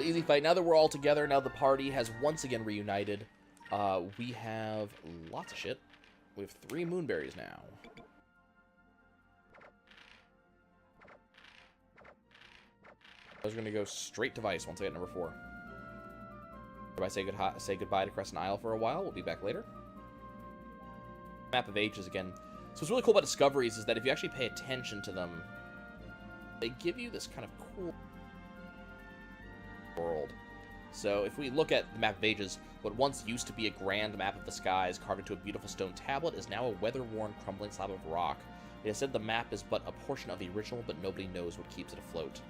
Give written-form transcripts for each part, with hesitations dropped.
Easy fight. Now that we're all together, now the party has once again reunited. We have lots of shit. We have 3 moonberries now. I was going to go straight to Vice once I get number 4. Everybody say goodbye to Crescent Isle for a while. We'll be back later. Map of Ages again. So what's really cool about discoveries is that if you actually pay attention to them, they give you this kind of cool world. So if we look at the Map of Ages, what once used to be a grand map of the skies carved into a beautiful stone tablet is now a weather-worn, crumbling slab of rock. It is said the map is but a portion of the original, but nobody knows what keeps it afloat.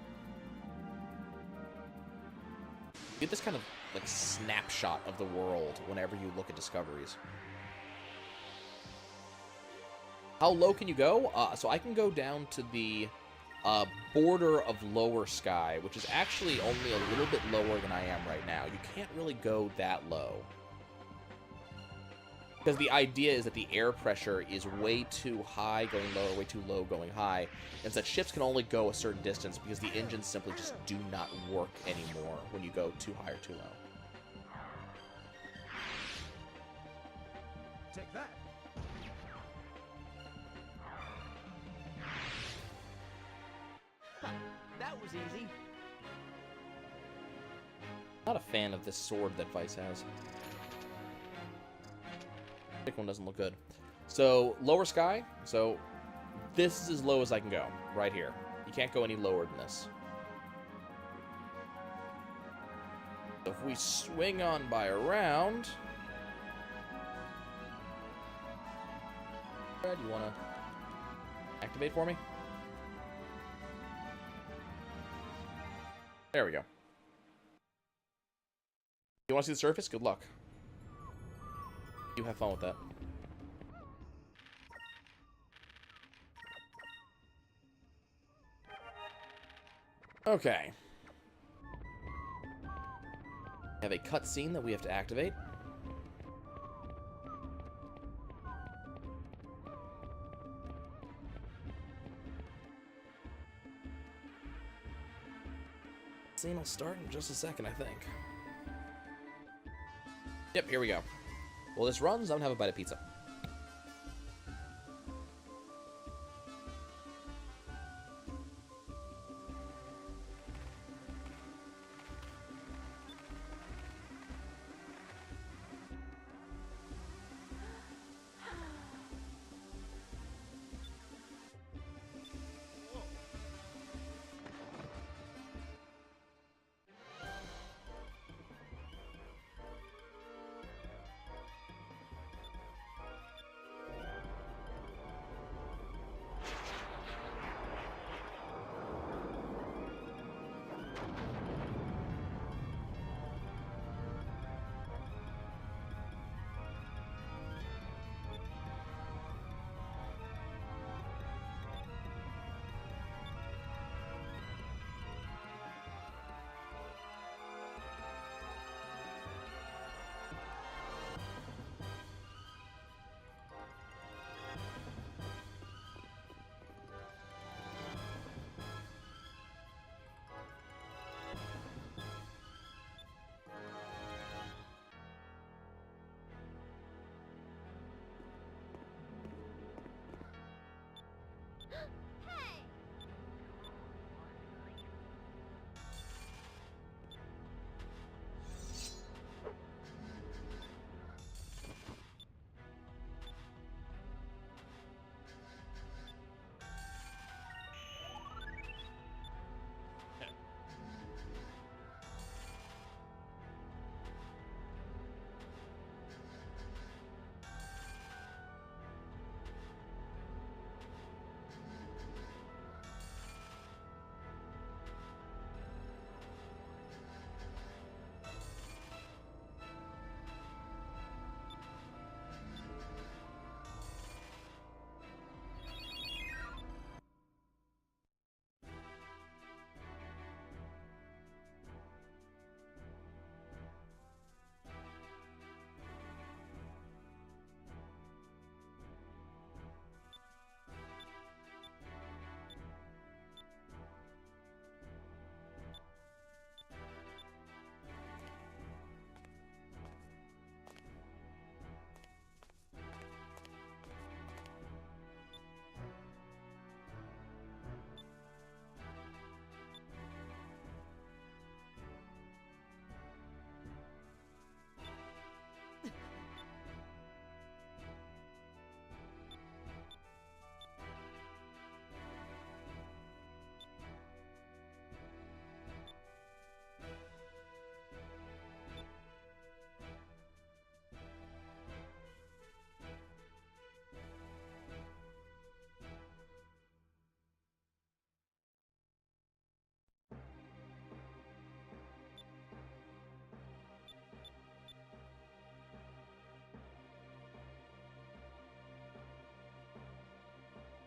You get this kind of like snapshot of the world whenever you look at discoveries. How low can you go? So I can go down to the border of lower sky, which is actually only a little bit lower than I am right now. You can't really go that low. Because the idea is that the air pressure is way too high going low, or way too low going high, and so that ships can only go a certain distance because the engines simply just do not work anymore when you go too high or too low. Take that. That was easy. Not a fan of this sword that Vice has. Pick one doesn't look good. So, lower sky. So, this is as low as I can go. Right here. You can't go any lower than this. So if we swing on by around... Brad, you want to activate for me? There we go. You want to see the surface? Good luck. You have fun with that. Okay. We have a cutscene that we have to activate. Scene will start in just a second, I think. Yep, here we go. Well, this runs, I'm gonna have a bite of pizza.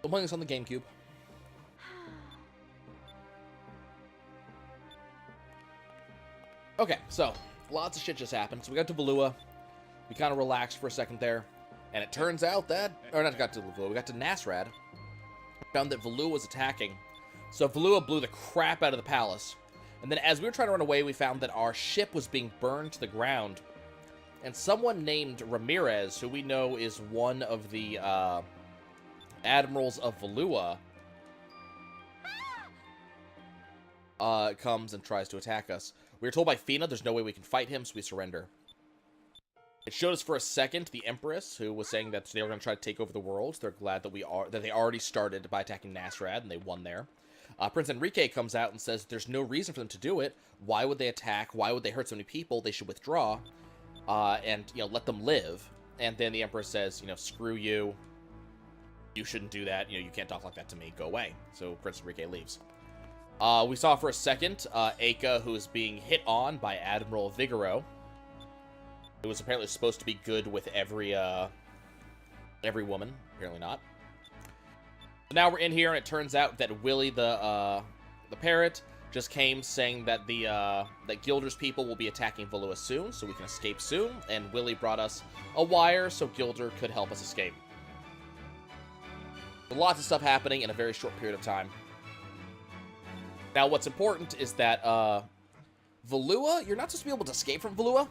I'm playing this on the GameCube. Okay, so lots of shit just happened. So we got to Valua. We kind of relaxed for a second there. And it turns out that... Or not got to Valua. We got to Nasrad. Found that Valua was attacking. So Valua blew the crap out of the palace. And then as we were trying to run away, we found that our ship was being burned to the ground. And someone named Ramirez, who we know is one of the admirals of Valua, comes and tries to attack us. We were told by Fina there's no way we can fight him, so we surrender. It showed us for a second the Empress, who was saying that they were going to try to take over the world. They're glad that they already started by attacking Nasrad, and they won there. Prince Enrique comes out and says there's no reason for them to do it. Why would they attack? Why would they hurt so many people? They should withdraw, and let them live. And then the Empress says, screw you. You shouldn't do that. You can't talk like that to me. Go away. So Prince Enrique leaves. We saw for a second Aika, who is being hit on by Admiral Vigoro. It was apparently supposed to be good with every woman. Apparently not. So now we're in here, and it turns out that Willie the parrot just came saying that that Gilder's people will be attacking Valua soon, so we can escape soon. And Willie brought us a wire so Gilder could help us escape. Lots of stuff happening in a very short period of time. Now, what's important is that Valua, you're not supposed to be able to escape from Valua.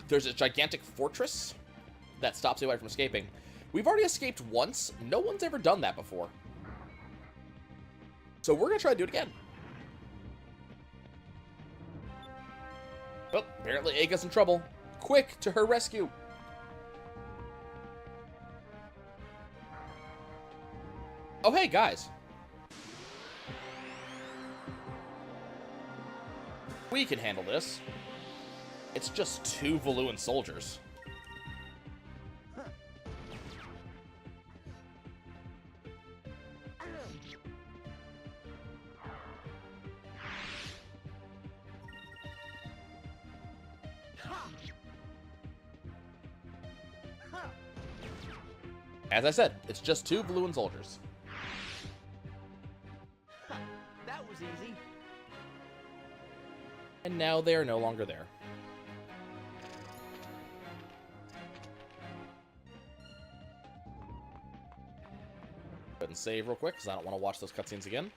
There's a gigantic fortress that stops anybody from escaping. We've already escaped once. No one's ever done that before. So we're going to try to do it again. Well, apparently Aika's in trouble. Quick, to her rescue. Oh, hey, guys. We can handle this. It's just 2 Valuan soldiers. As I said, it's just 2 Valuan soldiers. That was easy. And now they are no longer there. Go ahead and save real quick, because I don't want to watch those cutscenes again.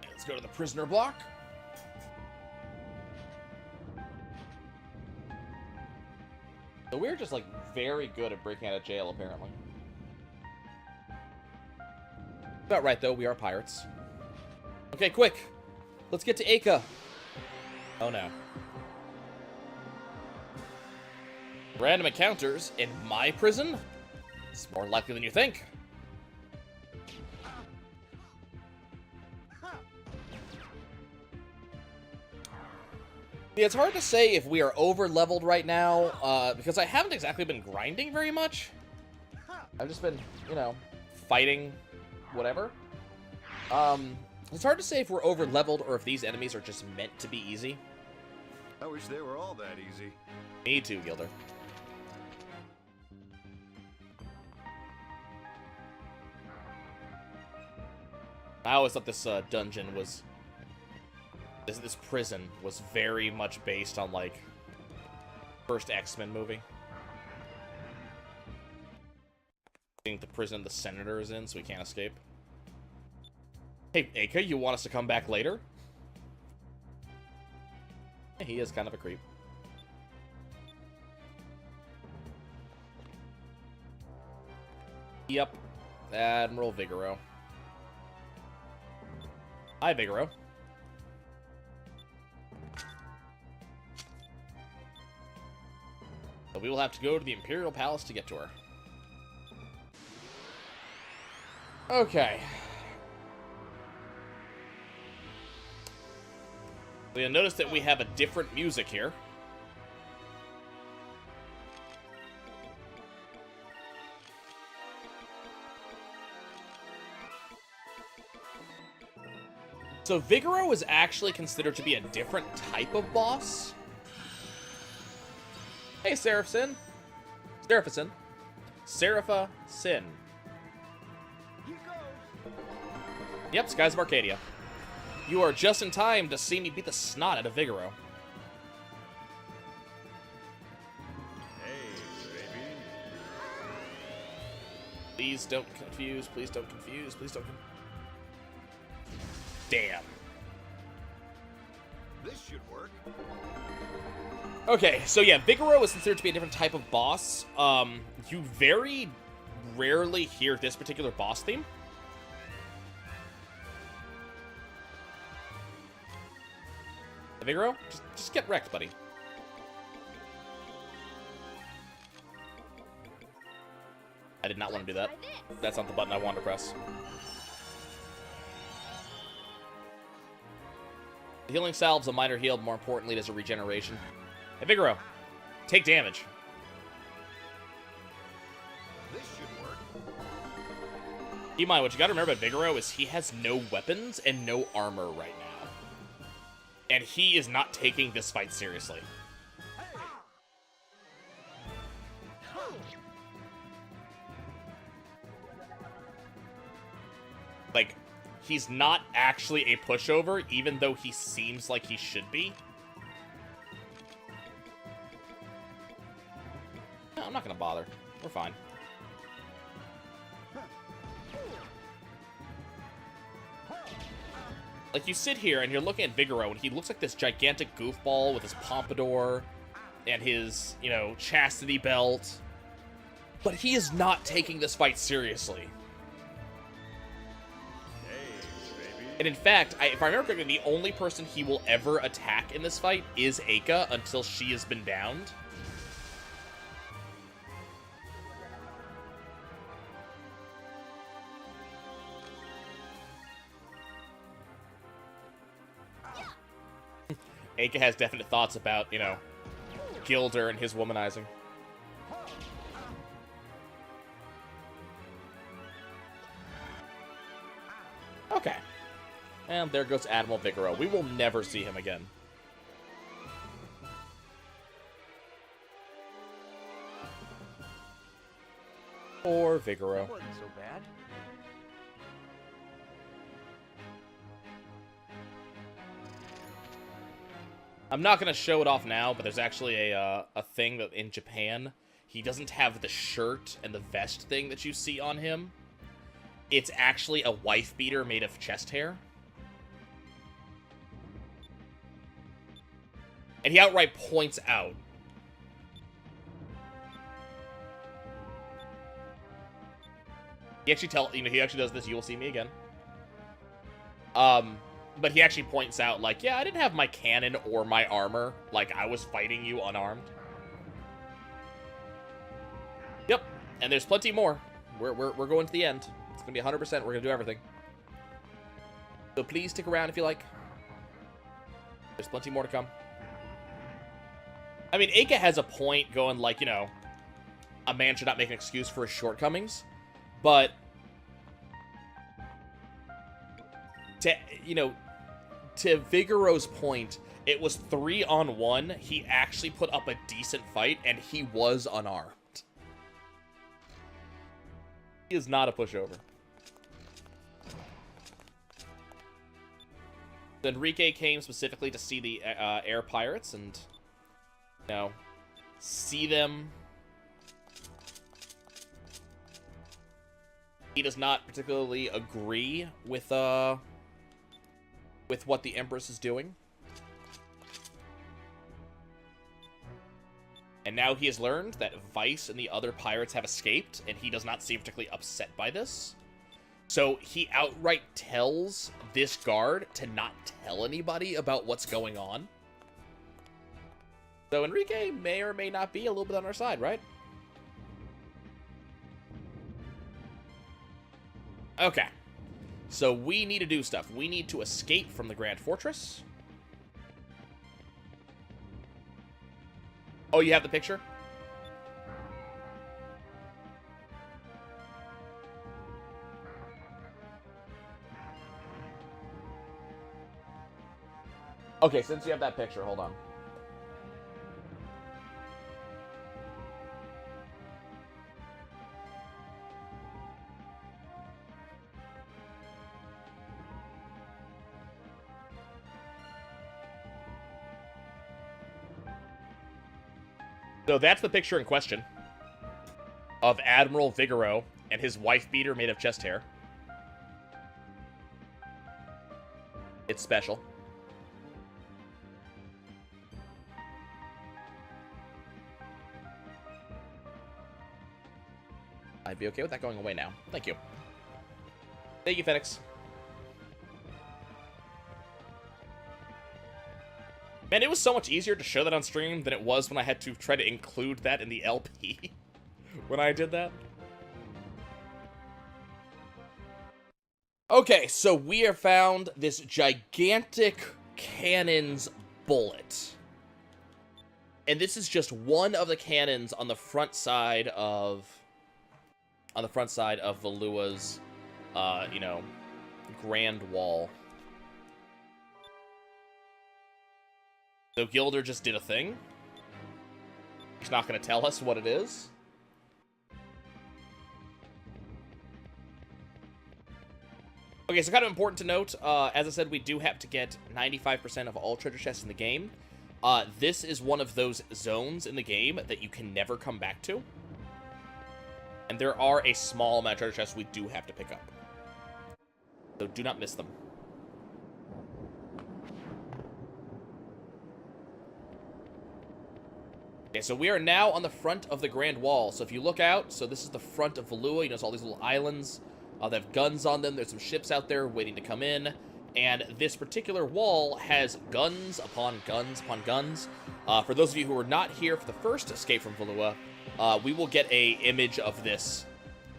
Let's go to the prisoner block. So we're just, very good at breaking out of jail, apparently. About right, though. We are pirates. Okay, quick. Let's get to Aika. Oh, no. Random encounters in my prison? It's more likely than you think. Yeah, it's hard to say if we are over-leveled right now, because I haven't exactly been grinding very much. I've just been, fighting whatever. It's hard to say if we're over-leveled or if these enemies are just meant to be easy. I wish they were all that easy. Me too, Gilder. I always thought this dungeon was... This prison was very much based on, first X-Men movie. I think the prison the Senator is in, so we can't escape. Hey, Aika, you want us to come back later? He is kind of a creep. Yep. Admiral Vigoro. Hi, Vigoro. So we will have to go to the Imperial Palace to get to her. Okay. So you'll notice that we have a different music here. So Vigoro is actually considered to be a different type of boss. Hey, Seraphsin. Serapha Sin. Here goes. Yep, Skies of Arcadia. You are just in time to see me beat the snot out of Vigoro. Hey, baby. Please don't confuse. Please don't confuse. Please don't. Damn. This should work. Okay, so yeah, Vigoro is considered to be a different type of boss. You very rarely hear this particular boss theme. Vigoro, just get wrecked, buddy. I did not want to do that. That's not the button I wanted to press. The healing salve's a minor heal, but more importantly, it is a regeneration. Hey, Vigoro, take damage. This should work. Keep in mind, what you gotta remember about Vigoro is he has no weapons and no armor right now. And he is not taking this fight seriously. Like, he's not actually a pushover, even though he seems like he should be. No, I'm not gonna bother. We're fine. Like, you sit here and you're looking at Vigoro, and he looks like this gigantic goofball with his pompadour and his, you know, chastity belt. But he is not taking this fight seriously. And in fact, if I remember correctly, the only person he will ever attack in this fight is Eika until she has been downed. Eika has definite thoughts about, you know, Gilder and his womanizing. Okay. And there goes Admiral Vigoro. We will never see him again. Poor Vigoro. That wasn't so bad. I'm not going to show it off now, but there's actually a thing that in Japan, he doesn't have the shirt and the vest thing that you see on him. It's actually a wife beater made of chest hair. And he outright points out. He actually he actually does this, "You will see me again." But he actually points out, like, yeah, I didn't have my cannon or my armor. Like, I was fighting you unarmed. Yep, and there's plenty more. We're going to the end. It's gonna be 100%. We're gonna do everything. So please stick around if you like. There's plenty more to come. I mean, Eika has a point going, like, you know, a man should not make an excuse for his shortcomings. But, to Vigoro's point, it was 3-on-1. He actually put up a decent fight, and he was unarmed. He is not a pushover. Enrique came specifically to see the air pirates and, you know, see them. He does not particularly agree with what the Empress is doing. And now he has learned that Vice and the other pirates have escaped, and he does not seem particularly upset by this. So he outright tells this guard to not tell anybody about what's going on. So Enrique may or may not be a little bit on our side, right? Okay. So we need to do stuff. We need to escape from the Grand Fortress. Oh, you have the picture? Okay, since you have that picture, hold on. So that's the picture in question of Admiral Vigoro and his wife beater made of chest hair. It's special. I'd be okay with that going away now. Thank you. Thank you, Phoenix. Man, it was so much easier to show that on stream than it was when I had to try to include that in the LP when I did that. Okay, so we have found this gigantic cannon's bullet. And this is just one of the cannons on the front side of Valua's you know, grand wall. So Gilder just did a thing. He's not going to tell us what it is. Okay, so kind of important to note, as I said, we do have to get 95% of all treasure chests in the game. This is one of those zones in the game that you can never come back to. And there are a small amount of treasure chests we do have to pick up. So do not miss them. Okay, so we are now on the front of the Grand Wall. So if you look out, so this is the front of Valua. You notice all these little islands. They have guns on them. There's some ships out there waiting to come in. And this particular wall has guns upon guns upon guns. For those of you who were not here for the first Escape from Valua, we will get a image of this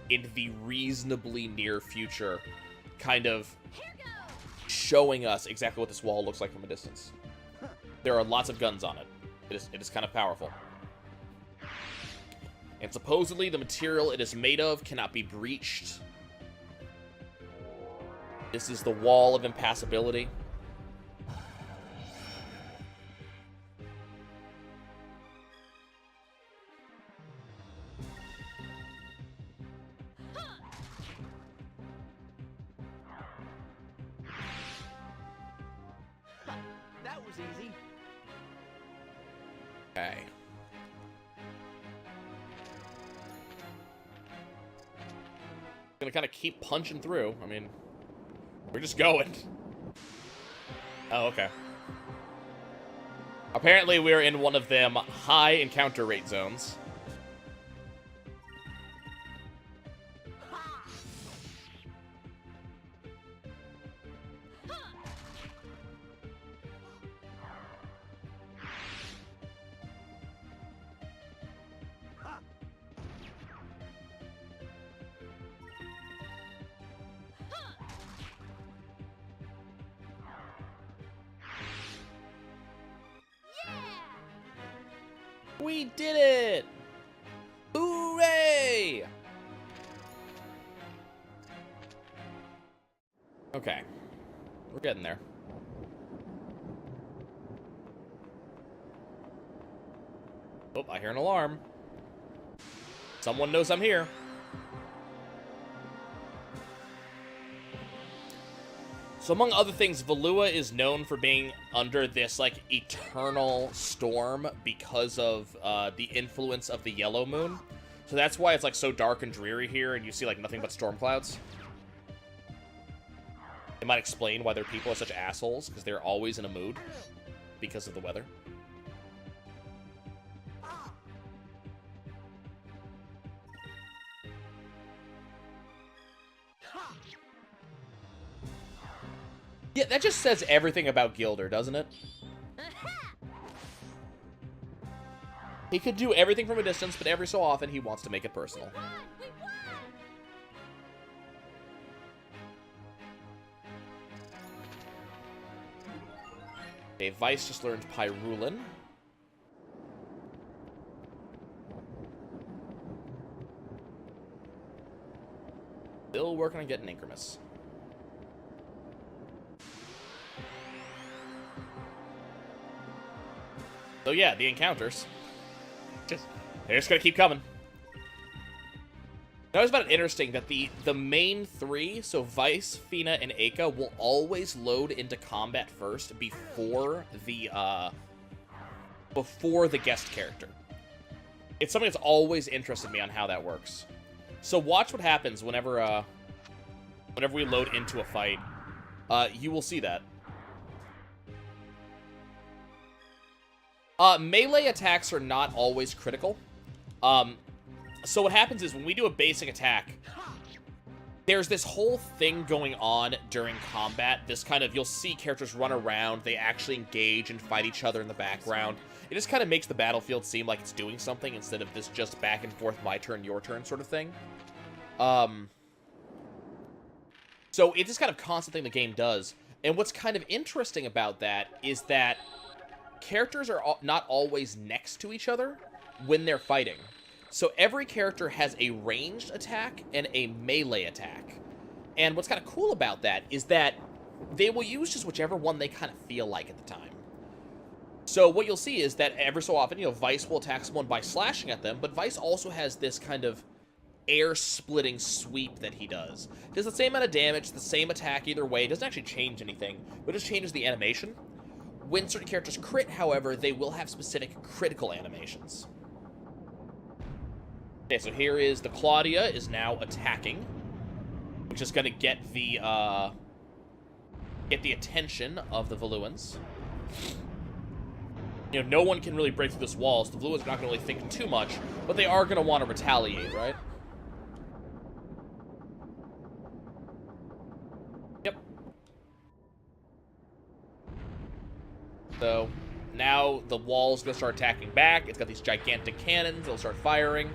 in the reasonably near future, kind of showing us exactly what this wall looks like from a distance. There are lots of guns on it. It is kind of powerful. And supposedly the material it is made of cannot be breached. This is the wall of impassability. That was easy. Okay. Gonna kind of keep punching through. I mean, we're just going. Oh, okay. Apparently we're in one of them high encounter rate zones. We did it! Hooray! Okay. We're getting there. Oh, I hear an alarm. Someone knows I'm here. So among other things, Valua is known for being under this, like, eternal storm because of the influence of the yellow moon. So that's why it's, like, so dark and dreary here, and you see, like, nothing but storm clouds. It might explain why their people are such assholes, because they're always in a mood because of the weather. Yeah, that just says everything about Gilder, doesn't it? He could do everything from a distance, but every so often he wants to make it personal. Okay, Vice just learned Pyrulin. Still working on getting Incremus. So yeah, the encounters. They're just gonna keep coming. I always found it interesting that the main three, so Vice, Fina, and Aka, will always load into combat first before the guest character. It's something that's always interested me on how that works. So watch what happens whenever we load into a fight. You will see that. Melee attacks are not always critical. So what happens is when we do a basic attack, there's this whole thing going on during combat. This kind of, you'll see characters run around, they actually engage and fight each other in the background. It just kind of makes the battlefield seem like it's doing something instead of this just back and forth, my turn, your turn sort of thing. So it's this kind of constant thing the game does. And what's kind of interesting about that is that characters are not always next to each other when they're fighting. So every character has a ranged attack and a melee attack. And what's kind of cool about that is that they will use just whichever one they kind of feel like at the time. So what you'll see is that every so often, you know, Vice will attack someone by slashing at them, but Vice also has this kind of air-splitting sweep that he does. Does the same amount of damage, the same attack either way. It doesn't actually change anything, but it just changes the animation. When certain characters crit, however, they will have specific critical animations. Okay, so here is the Claudia is now attacking, which is going to get the attention of the Valuans. You know, no one can really break through this wall, so the Valuans are not going to really think too much, but they are going to want to retaliate, right? Yep. So now the wall's going to start attacking back. It's got these gigantic cannons. They'll start firing.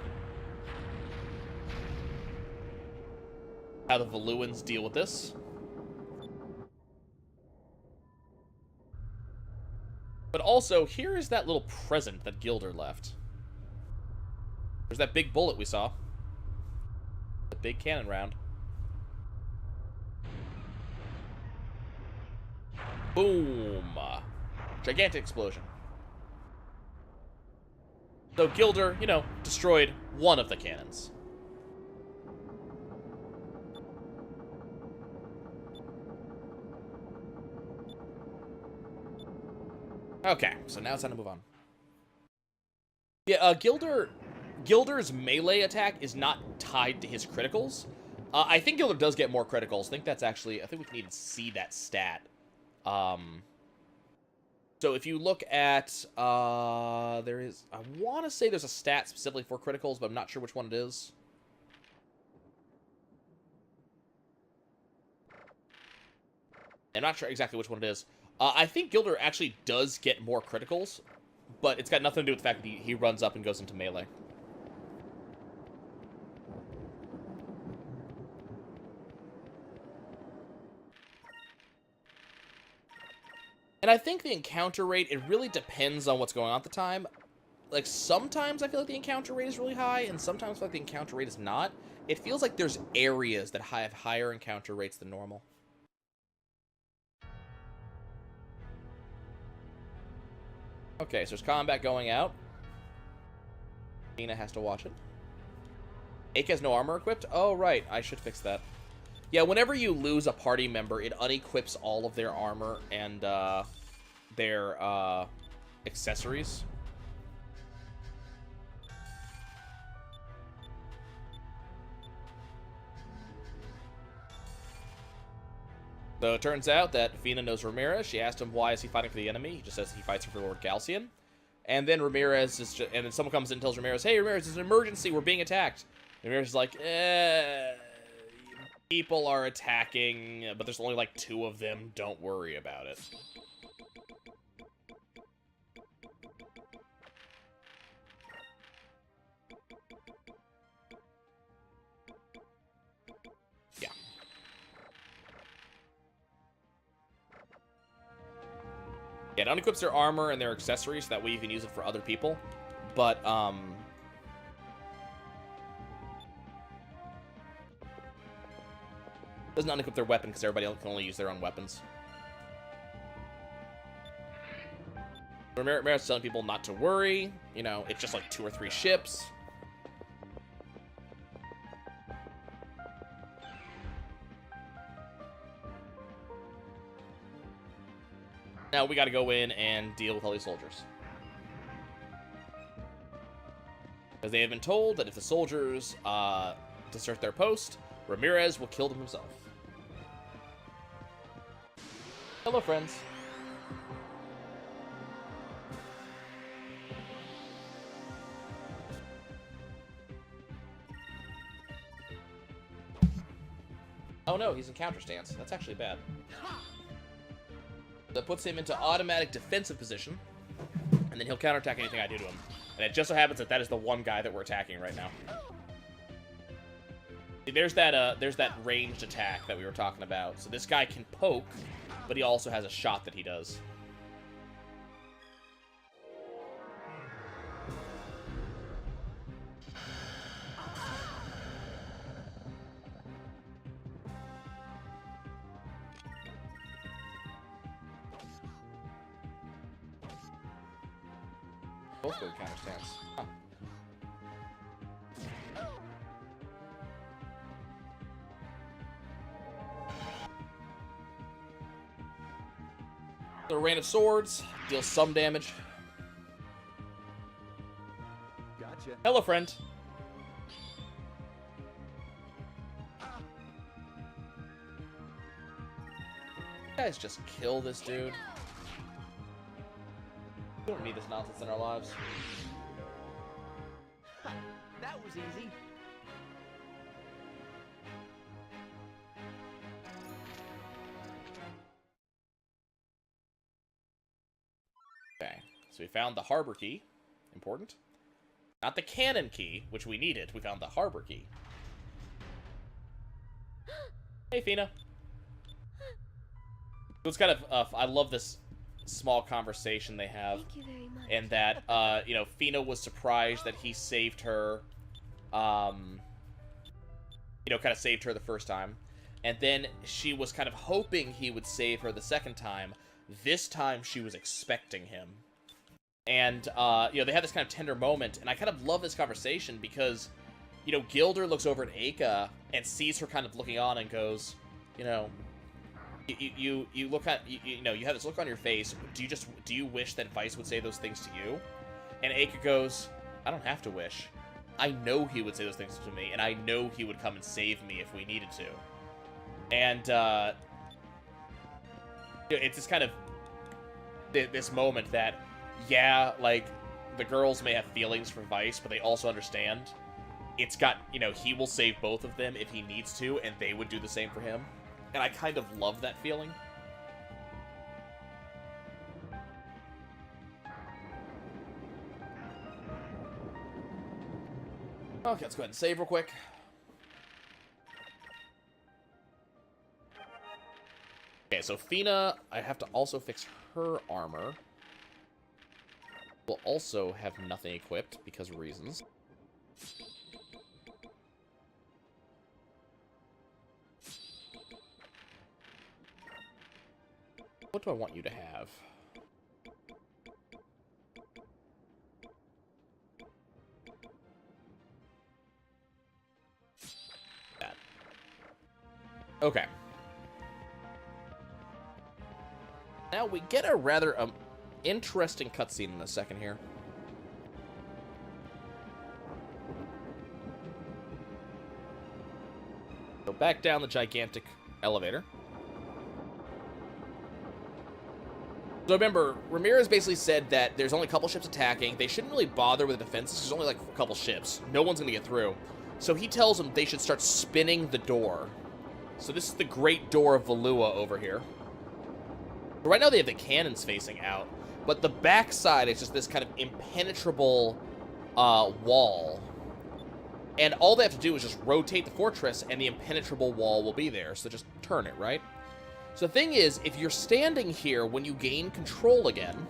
How the Valuans deal with this. But also, here is that little present that Gilder left. There's that big bullet we saw. The big cannon round. Boom! Gigantic explosion. So Gilder, you know, destroyed one of the cannons. Okay, so now it's time to move on. Yeah, Gilder's melee attack is not tied to his criticals. I think Gilder does get more criticals. I think that's actually, I think we need to see that stat. So if you look at, there is, I want to say there's a stat specifically for criticals, but I'm not sure which one it is. I'm not sure exactly which one it is. I think Gilder actually does get more criticals, but it's got nothing to do with the fact that he runs up and goes into melee. And I think the encounter rate, it really depends on what's going on at the time. Like, sometimes I feel like the encounter rate is really high, and sometimes I feel like the encounter rate is not. It feels like there's areas that have higher encounter rates than normal. Okay, so there's combat going out. Tina has to watch it. Ake has no armor equipped? Oh, right. I should fix that. Yeah, whenever you lose a party member, it unequips all of their armor and their accessories. So it turns out that Fina knows Ramirez. She asked him why is he fighting for the enemy. He just says he fights for Lord Galcian. And then Ramirez is just, and then someone comes in and tells Ramirez, "Hey Ramirez, it's an emergency, we're being attacked." And Ramirez is like, people are attacking, but there's only like 2 of them, don't worry about it. Yeah. Yeah, it unequips their armor and their accessories, so that way you can use it for other people. But, doesn't unequip their weapon, because everybody else can only use their own weapons. Ramirez is telling people not to worry. You know, it's just like 2 or 3 ships. Now we gotta go in and deal with all these soldiers. Because they have been told that if the soldiers desert their post, Ramirez will kill them himself. Hello, friends. Oh no, he's in counter stance. That's actually bad. That puts him into automatic defensive position, and then he'll counterattack anything I do to him. And it just so happens that that is the one guy that we're attacking right now. See, there's that ranged attack that we were talking about. So this guy can poke, but he also has a shot that he does. Both go counter stance. Huh. The rain of swords deals some damage. Gotcha. Hello, friend. You guys just kill this dude. We don't need this nonsense in our lives. That was easy. Okay, so we found the harbor key. Important. Not the cannon key, which we needed. We found the harbor key. Hey, Fina. It was kind of, I love this small conversation they have. Thank you very much. And that, you know, Fina was surprised that he saved her, you know, kind of saved her the first time. And then she was kind of hoping he would save her the second time. This time, she was expecting him. And, you know, they had this kind of tender moment, and I kind of love this conversation because, you know, Gilder looks over at Aka and sees her kind of looking on and goes, you know, you look at, you know, you have this look on your face. Do you wish that Vice would say those things to you? And Aka goes, I don't have to wish. I know he would say those things to me, and I know he would come and save me if we needed to. And, it's this kind of this moment that, yeah, like, the girls may have feelings for Vice, but they also understand it's got, you know, he will save both of them if he needs to, and they would do the same for him. And I kind of love that feeling. Okay, let's go ahead and save real quick. Okay, so Fina, I have to also fix her armor. Will also have nothing equipped because of reasons. What do I want you to have? That. Okay. Now we get a rather interesting cutscene in a second here. Go back down the gigantic elevator. So remember, Ramirez basically said that there's only a couple ships attacking. They shouldn't really bother with the defenses. There's only like a couple ships. No one's going to get through. So he tells them they should start spinning the door. So this is the Great Door of Valua over here. Right now they have the cannons facing out. But the backside is just this kind of impenetrable wall. And all they have to do is just rotate the fortress and the impenetrable wall will be there. So just turn it, right? So the thing is, if you're standing here when you gain control again,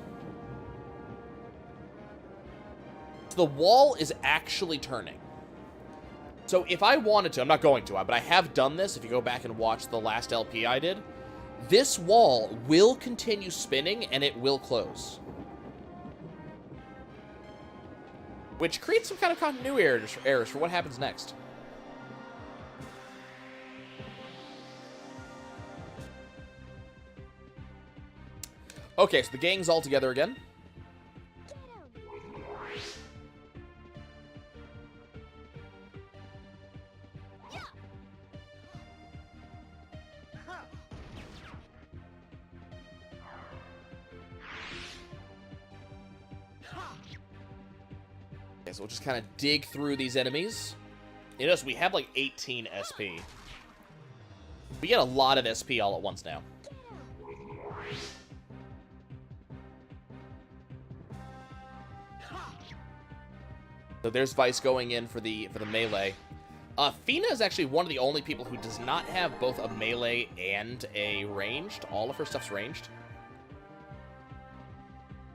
the wall is actually turning. So if I wanted to, I'm not going to, but I have done this. If you go back and watch the last LP I did, this wall will continue spinning and it will close. Which creates some kind of continuity errors for what happens next. Okay, so the gang's all together again. So we'll just kind of dig through these enemies. You notice we have like 18 SP. We get a lot of SP all at once now. So there's Vice going in for the melee. Fina is actually one of the only people who does not have both a melee and a ranged. All of her stuff's ranged.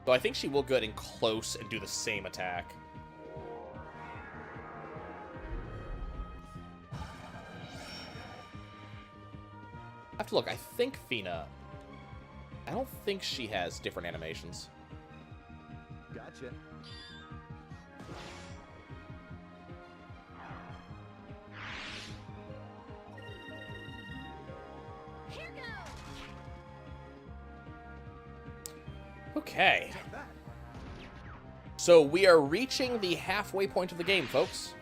So I think she will go in close and do the same attack. I have to look. I think Fina... I don't think she has different animations. Gotcha. Okay. So we are reaching the halfway point of the game, folks.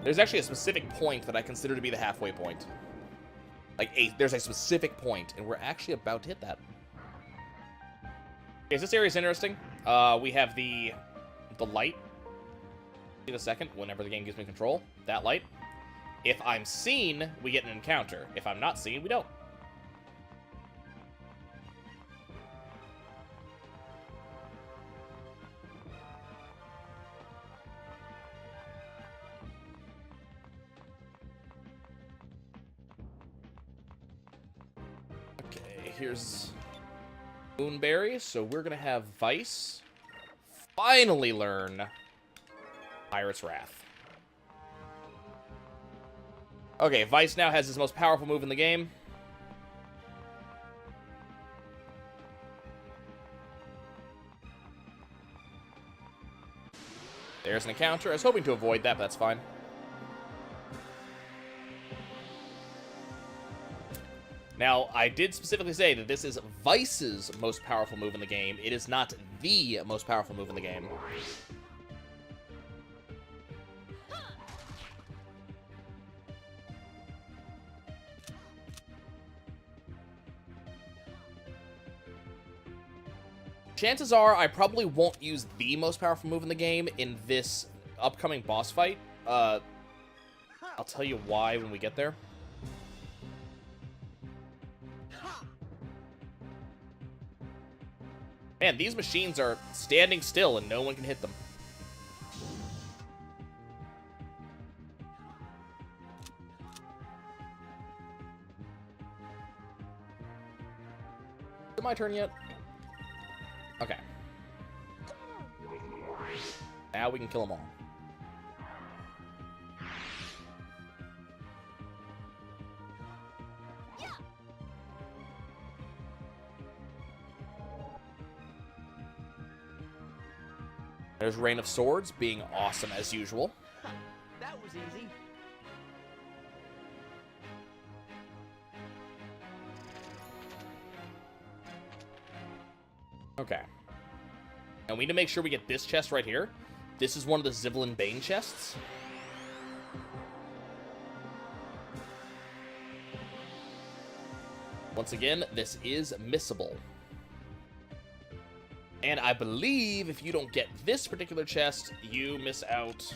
There's actually a specific point that I consider to be the halfway point. There's a specific point, and we're actually about to hit that. Okay, this area is interesting. We have the light. In a second, whenever the game gives me control, that light. If I'm seen, we get an encounter. If I'm not seen, we don't. Okay, here's Moonberry. So we're gonna have Vice finally learn Pirate's Wrath. Okay, Vice now has his most powerful move in the game. There's an encounter. I was hoping to avoid that, but that's fine. Now, I did specifically say that this is Vice's most powerful move in the game. It is not the most powerful move in the game. Chances are I probably won't use the most powerful move in the game in this upcoming boss fight. I'll tell you why when we get there. Man, these machines are standing still and no one can hit them. Is it my turn yet? Okay. Now we can kill them all. There's Rain of Swords being awesome as usual. That was easy. Okay. Now we need to make sure we get this chest right here. This is one of the Zivlin Bane chests. Once again, this is missable. And I believe if you don't get this particular chest, you miss out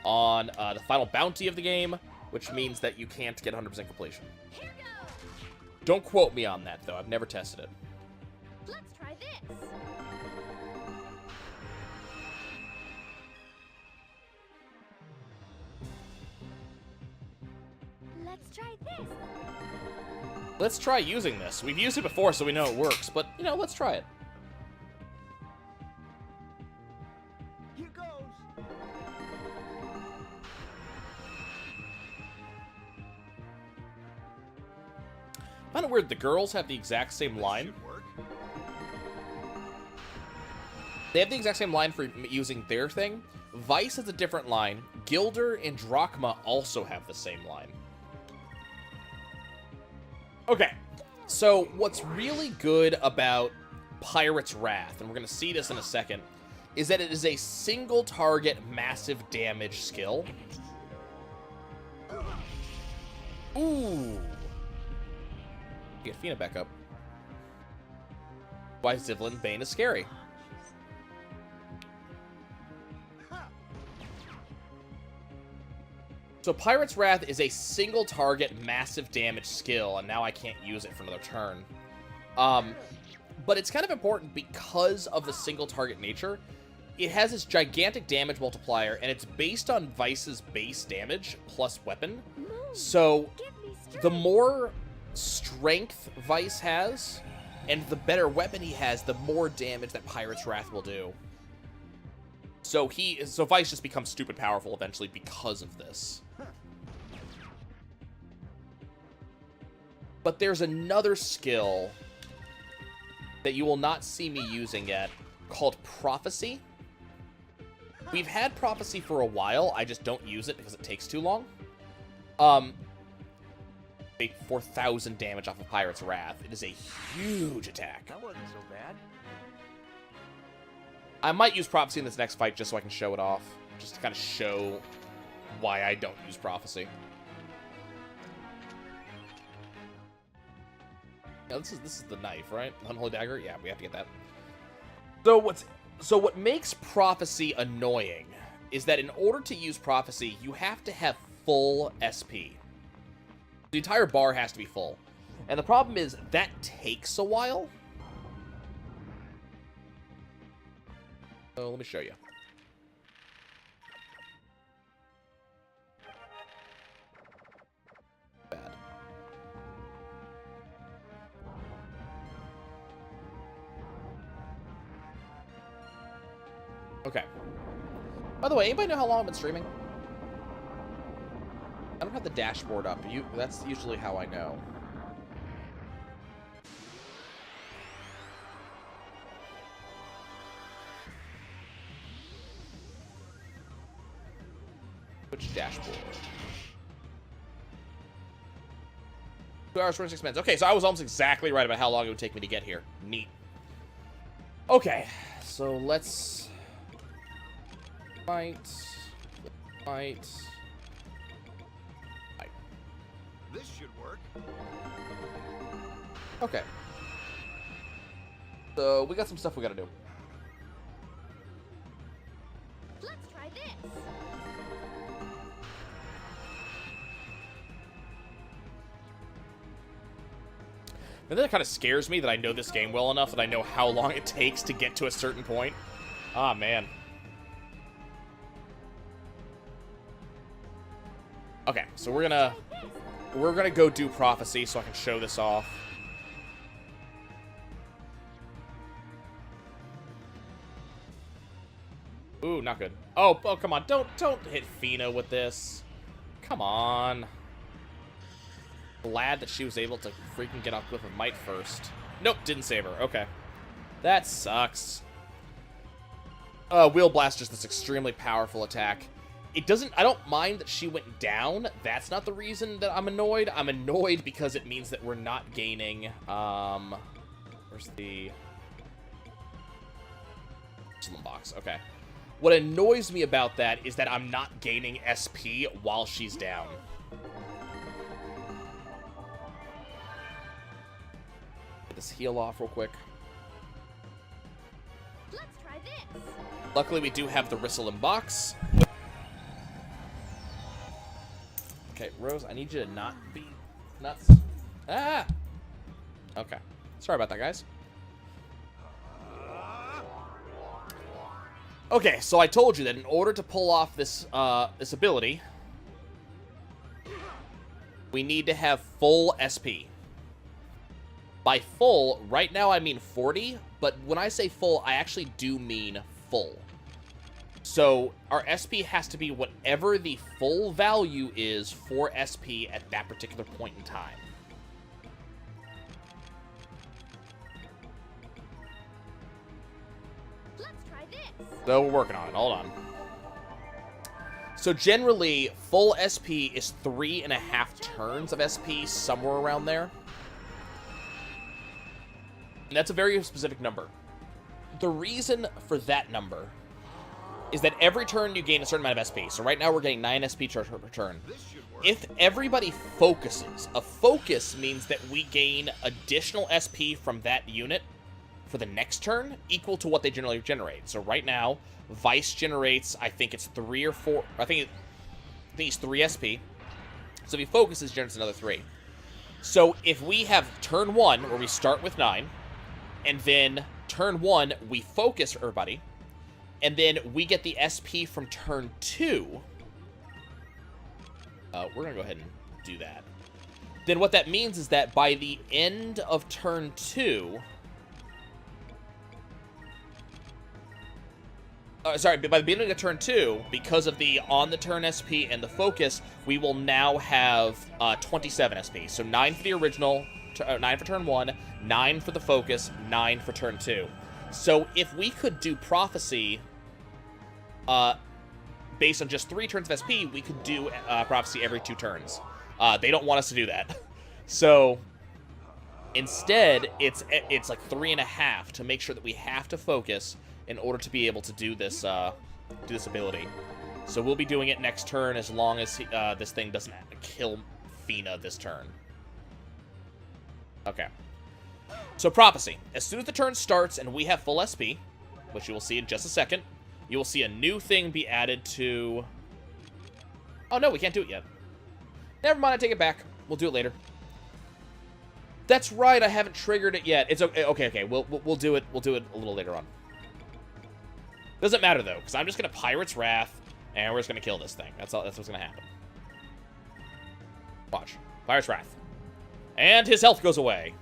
on the final bounty of the game, which means that you can't get 100% completion. Don't quote me on that, though. I've never tested it. Let's try this. Let's try this. Let's try using this. We've used it before, so we know it works, but, you know, let's try it. Here goes. Kind of weird. The girls have the exact same line. Should work. They have the exact same line for using their thing. Vice has a different line. Gilder and Drachma also have the same line. Okay, so what's really good about Pirate's Wrath, and we're going to see this in a second, is that it is a single target massive damage skill. Ooh. Get Fina back up. Why Zivlin Bane is scary. So Pirate's Wrath is a single target massive damage skill, and now I can't use it for another turn. But it's kind of important because of the single target nature. It has this gigantic damage multiplier, and it's based on Vice's base damage plus weapon. So the more strength Vice has, and the better weapon he has, the more damage that Pirate's Wrath will do. So Vice just becomes stupid powerful eventually because of this. But there's another skill that you will not see me using yet called Prophecy. We've had Prophecy for a while. I just don't use it because it takes too long. Make 4,000 damage off of Pirate's Wrath. It is a huge attack. That wasn't so bad. I might use Prophecy in this next fight just so I can show it off. Just to kind of show why I don't use Prophecy. Yeah, this is the knife, right? Unholy Dagger? Yeah, we have to get that. So what makes Prophecy annoying is that in order to use Prophecy, you have to have full SP. The entire bar has to be full. And the problem is that takes a while. So let me show you. Bad. Okay. By the way, anybody know how long I've been streaming? I don't have the dashboard up. That's usually how I know. Which dashboard? 2 hours, 26 minutes. Okay, so I was almost exactly right about how long it would take me to get here. Neat. Okay, so let's... Fight. This should work. Okay. So we got some stuff we gotta do. Let's try this. And then it kind of scares me that I know this game well enough that I know how long it takes to get to a certain point. Ah, man. Okay, so we're gonna go do Prophecy so I can show this off. Ooh, not good. Oh, come on. Don't hit Fina with this. Come on. Glad that she was able to freaking get off Glyph of Might first. Nope, didn't save her. Okay. That sucks. Wheel Blast, just this extremely powerful attack. I don't mind that she went down. That's not the reason that I'm annoyed. I'm annoyed because it means that we're not gaining, where's the Slim box? Okay. What annoys me about that is that I'm not gaining SP while she's down. Get this heal off real quick. Let's try this. Luckily, we do have the Rissalin box. Okay, Rose, I need you to not be nuts. Ah! Okay. Sorry about that, guys. Okay, so I told you that in order to pull off this this ability, we need to have full SP. By full, right now I mean 40, but when I say full, I actually do mean full. So our SP has to be whatever the full value is for SP at that particular point in time. Let's try this. So we're working on it. Hold on. So generally, full SP is 3.5 turns of SP, somewhere around there. And that's a very specific number. The reason for that number is that every turn you gain a certain amount of SP. So right now we're getting 9 SP per turn. This should work. If everybody focuses, a focus means that we gain additional SP from that unit for the next turn equal to what they generally generate. So right now, Vice generates, I think it's 3 or 4, I think it's 3 SP. So if he focuses, generates another 3. So if we have turn 1, where we start with 9, and then turn 1, we focus everybody, and then we get the SP from turn 2, we're going to go ahead and do that. Then what that means is that by the end of turn 2... sorry, by the beginning of turn 2, because of the on-the-turn SP and the focus, we will now have 27 SP. So 9 for the original, 9 for turn 1, 9 for the focus, 9 for turn 2. So if we could do Prophecy based on just 3 turns of SP, we could do Prophecy every 2 turns. They don't want us to do that. So instead, it's like 3.5 to make sure that we have to focus in order to be able to do this ability. So we'll be doing it next turn as long as this thing doesn't kill Fina this turn. Okay. So Prophecy. As soon as the turn starts and we have full SP, which you will see in just a second, you will see a new thing be added to... Oh, no, we can't do it yet. Never mind, I take it back. We'll do it later. That's right, I haven't triggered it yet. It's okay. Okay. We'll do it. We'll do it a little later on. Doesn't matter though, because I'm just gonna Pirate's Wrath, and we're just gonna kill this thing. That's all. That's what's gonna happen. Watch, Pirate's Wrath, and his health goes away.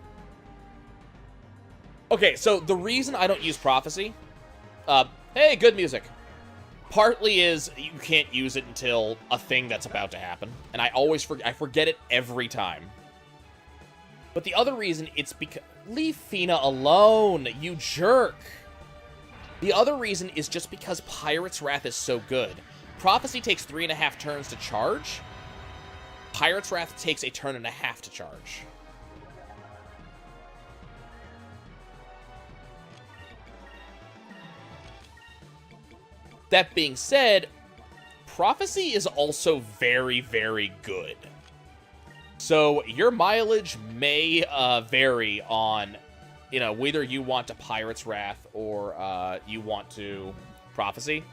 Okay, so the reason I don't use Prophecy, hey, good music. Partly is you can't use it until a thing that's about to happen, and I forget it every time. But the other reason, it's because... Leave Fina alone, you jerk! The other reason is just because Pirate's Wrath is so good. Prophecy takes 3.5 turns to charge. Pirate's Wrath takes a turn and a half to charge. That being said, Prophecy is also very, very good. So your mileage may vary on, you know, whether you want to Pirate's Wrath or you want to Prophecy.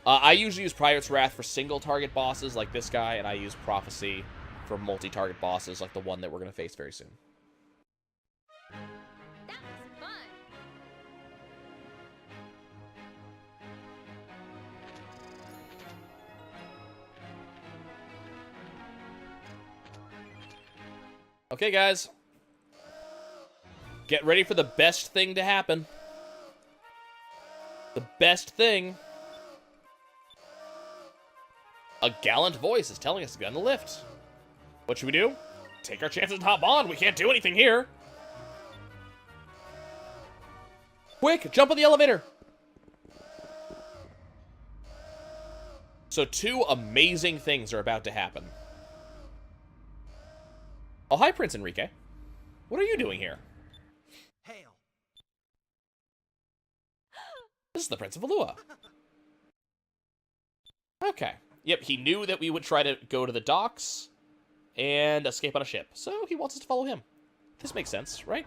I usually use Pirate's Wrath for single target bosses like this guy, and I use Prophecy for multi-target bosses like the one that we're going to face very soon. That was fun. Okay, guys. Get ready for the best thing to happen. The best thing. A gallant voice is telling us to get on the lift. What should we do? Take our chances and hop on. We can't do anything here. Quick, jump on the elevator. So 2 amazing things are about to happen. Oh, hi, Prince Enrique. What are you doing here? Hail. This is the Prince of Valua. Okay. Yep, he knew that we would try to go to the docks and escape on a ship, so he wants us to follow him. This makes sense, right?